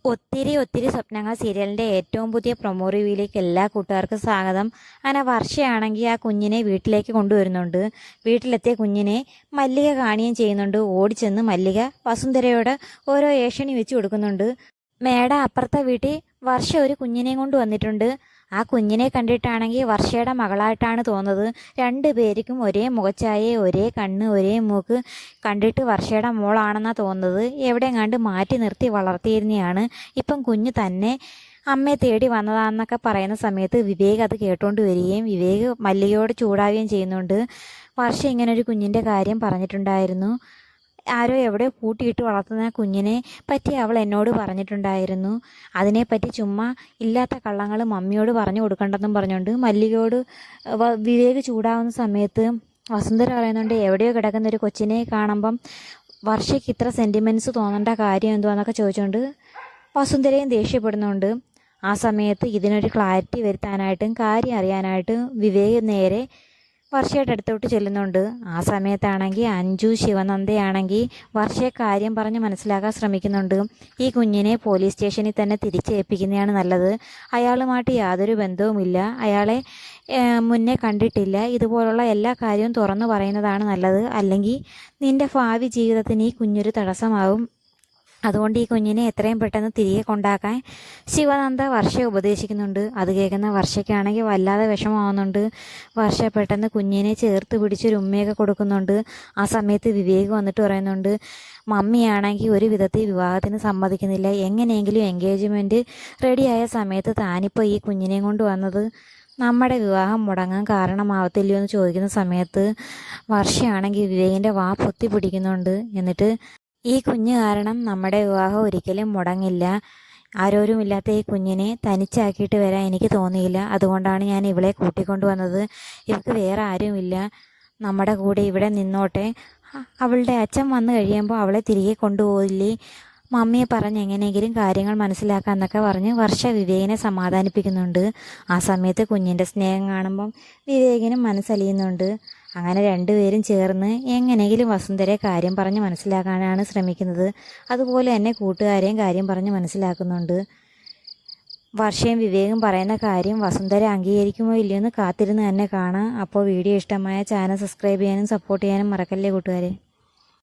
ഒത്തിരി ഒത്തിരി സ്വപ്നങ്ങൾ സീരിയലിൻ്റെ ഏറ്റവും പുതിയ പ്രൊമോ റിവ്യൂയിലേക്ക് എല്ലാ കൂട്ടുകാർക്കും സ്വാഗതം. അങ്ങനെ വർഷയാണെങ്കിൽ ആ കുഞ്ഞിനെ വീട്ടിലേക്ക് കൊണ്ടുവരുന്നുണ്ട്. വീട്ടിലെത്തിയ കുഞ്ഞിനെ മല്ലിക കാണുകയും ചെയ്യുന്നുണ്ട്. ഓടിച്ചെന്ന് മല്ലിക വസുന്ധരയോട് ഓരോ ഏഷണി വെച്ച് കൊടുക്കുന്നുണ്ട്. മേഡം അപ്പുറത്തെ വീട്ടിൽ വർഷ ഒരു കുഞ്ഞിനെയും കൊണ്ട് വന്നിട്ടുണ്ട്. ആ കുഞ്ഞിനെ കണ്ടിട്ടാണെങ്കിൽ വർഷയുടെ മകളായിട്ടാണ് തോന്നുന്നത്. രണ്ടു പേർക്കും ഒരേ മുഖച്ചായ, ഒരേ കണ്ണ്, ഒരേ മൂക്ക്. കണ്ടിട്ട് വർഷയുടെ മോളാണെന്നാണ് തോന്നുന്നത്. എവിടെയെങ്ങാണ്ട് മാറ്റി നിർത്തി വളർത്തിയിരുന്നതാണ്. ഇപ്പം കുഞ്ഞ് തന്നെ അമ്മയെ തേടി വന്നതാണെന്നൊക്കെ പറയുന്ന സമയത്ത് വിവേക് അത് കേട്ടുകൊണ്ട് വരികയും വിവേക് മല്ലികയോട് ചൂടാവുകയും ചെയ്യുന്നുണ്ട്. വർഷ ഇങ്ങനൊരു കുഞ്ഞിൻ്റെ കാര്യം പറഞ്ഞിട്ടുണ്ടായിരുന്നു. ആരോ എവിടെ പൂട്ടിയിട്ട് വളർത്തുന്ന കുഞ്ഞിനെ പറ്റി അവൾ എന്നോട് പറഞ്ഞിട്ടുണ്ടായിരുന്നു. അതിനെപ്പറ്റി ചുമ്മാ ഇല്ലാത്ത കള്ളങ്ങൾ മമ്മിയോട് പറഞ്ഞു കൊടുക്കണ്ടെന്നും പറഞ്ഞുകൊണ്ട് മല്ലികയോട് വിവേക് ചൂടാവുന്ന സമയത്ത് വസുന്ധര പറയുന്നുണ്ട്, എവിടെയോ കിടക്കുന്ന ഒരു കൊച്ചിനെ കാണുമ്പം വർഷയ്ക്ക് ഇത്ര സെൻറ്റിമെൻറ്റ്സ് തോന്നേണ്ട കാര്യം എന്തുവാന്നൊക്കെ ചോദിച്ചുകൊണ്ട് വസുന്ധരയും ദേഷ്യപ്പെടുന്നുണ്ട്. ആ സമയത്ത് ഇതിനൊരു ക്ലാരിറ്റി വരുത്താനായിട്ടും കാര്യം അറിയാനായിട്ടും വിവേക് നേരെ വർഷയുടെ അടുത്തോട്ട് ചെല്ലുന്നുണ്ട്. ആ സമയത്താണെങ്കിൽ അഞ്ജു ശിവനന്ദയാണെങ്കിൽ വർഷയെ കാര്യം പറഞ്ഞ് മനസ്സിലാക്കാൻ ശ്രമിക്കുന്നുണ്ട്. ഈ കുഞ്ഞിനെ പോലീസ് സ്റ്റേഷനിൽ തന്നെ തിരിച്ചേൽപ്പിക്കുന്നതാണ് നല്ലത്. അയാളുമായിട്ട് യാതൊരു ബന്ധവുമില്ല, അയാളെ മുന്നേ കണ്ടിട്ടില്ല. ഇതുപോലുള്ള എല്ലാ കാര്യവും തുറന്നു പറയുന്നതാണ് നല്ലത്. അല്ലെങ്കിൽ നിൻ്റെ ഭാവി ജീവിതത്തിന് ഈ കുഞ്ഞൊരു തടസ്സമാവും. അതുകൊണ്ട് ഈ കുഞ്ഞിനെ എത്രയും പെട്ടെന്ന് തിരികെ കൊണ്ടാക്കാൻ ശിവനന്ദ വർഷയെ ഉപദേശിക്കുന്നുണ്ട്. അത് കേൾക്കുന്ന വർഷയ്ക്കാണെങ്കിൽ വല്ലാതെ വിഷമമാവുന്നുണ്ട്. വർഷ പെട്ടെന്ന് കുഞ്ഞിനെ ചേർത്ത് പിടിച്ചൊരു ഉമ്മയൊക്കെ കൊടുക്കുന്നുണ്ട്. ആ സമയത്ത് വിവേക് വന്നിട്ട് പറയുന്നുണ്ട്, മമ്മിയാണെങ്കിൽ ഒരു വിധത്തിൽ വിവാഹത്തിന് സമ്മതിക്കുന്നില്ല. എങ്ങനെയെങ്കിലും എൻഗേജ്മെൻറ്റ് റെഡിയായ സമയത്ത് താനിപ്പോൾ ഈ കുഞ്ഞിനെയും കൊണ്ട് വന്നത് നമ്മുടെ വിവാഹം മുടങ്ങാൻ കാരണമാവത്തില്ലയോ എന്ന് ചോദിക്കുന്ന സമയത്ത് വർഷയാണെങ്കിൽ വിവേകിൻ്റെ വാ പൊത്തി പിടിക്കുന്നുണ്ട്. എന്നിട്ട് ഈ കുഞ്ഞ് കാരണം നമ്മുടെ വിവാഹം ഒരിക്കലും മുടങ്ങില്ല. ആരോരുമില്ലാത്ത ഈ കുഞ്ഞിനെ തനിച്ചാക്കിയിട്ട് വരാൻ എനിക്ക് തോന്നിയില്ല. അതുകൊണ്ടാണ് ഞാൻ ഇവളെ കൂട്ടിക്കൊണ്ടു വന്നത്. ഇവൾക്ക് വേറെ ആരുമില്ല, നമ്മുടെ കൂടെ ഇവിടെ നിന്നോട്ടെ. അവളുടെ അച്ഛൻ വന്നു കഴിയുമ്പോൾ അവളെ തിരികെ കൊണ്ടുപോയില്ലേ, മമ്മിയെ പറഞ്ഞ് എങ്ങനെയെങ്കിലും കാര്യങ്ങൾ മനസ്സിലാക്കാമെന്നൊക്കെ പറഞ്ഞ് വർഷ വിവേകിനെ സമാധാനിപ്പിക്കുന്നുണ്ട്. ആ സമയത്ത് കുഞ്ഞിൻ്റെ സ്നേഹം കാണുമ്പം വിവേകിനും മനസ്സലിയുന്നുണ്ട്. അങ്ങനെ രണ്ടുപേരും ചേർന്ന് എങ്ങനെയെങ്കിലും വസുന്ധരയെ കാര്യം പറഞ്ഞ് മനസ്സിലാക്കാനാണ് ശ്രമിക്കുന്നത്. അതുപോലെ തന്നെ കൂട്ടുകാരെയും കാര്യം പറഞ്ഞ് മനസ്സിലാക്കുന്നുണ്ട്. വർഷയും വിവേകും പറയുന്ന കാര്യം വസുന്ധര അംഗീകരിക്കുമോ ഇല്ലയോ എന്ന് കാത്തിരുന്ന് തന്നെ കാണാം. അപ്പോൾ വീഡിയോ ഇഷ്ടമായ ചാനൽ സബ്സ്ക്രൈബ് ചെയ്യാനും സപ്പോർട്ട് ചെയ്യാനും മറക്കല്ലേ കൂട്ടുകാരെ.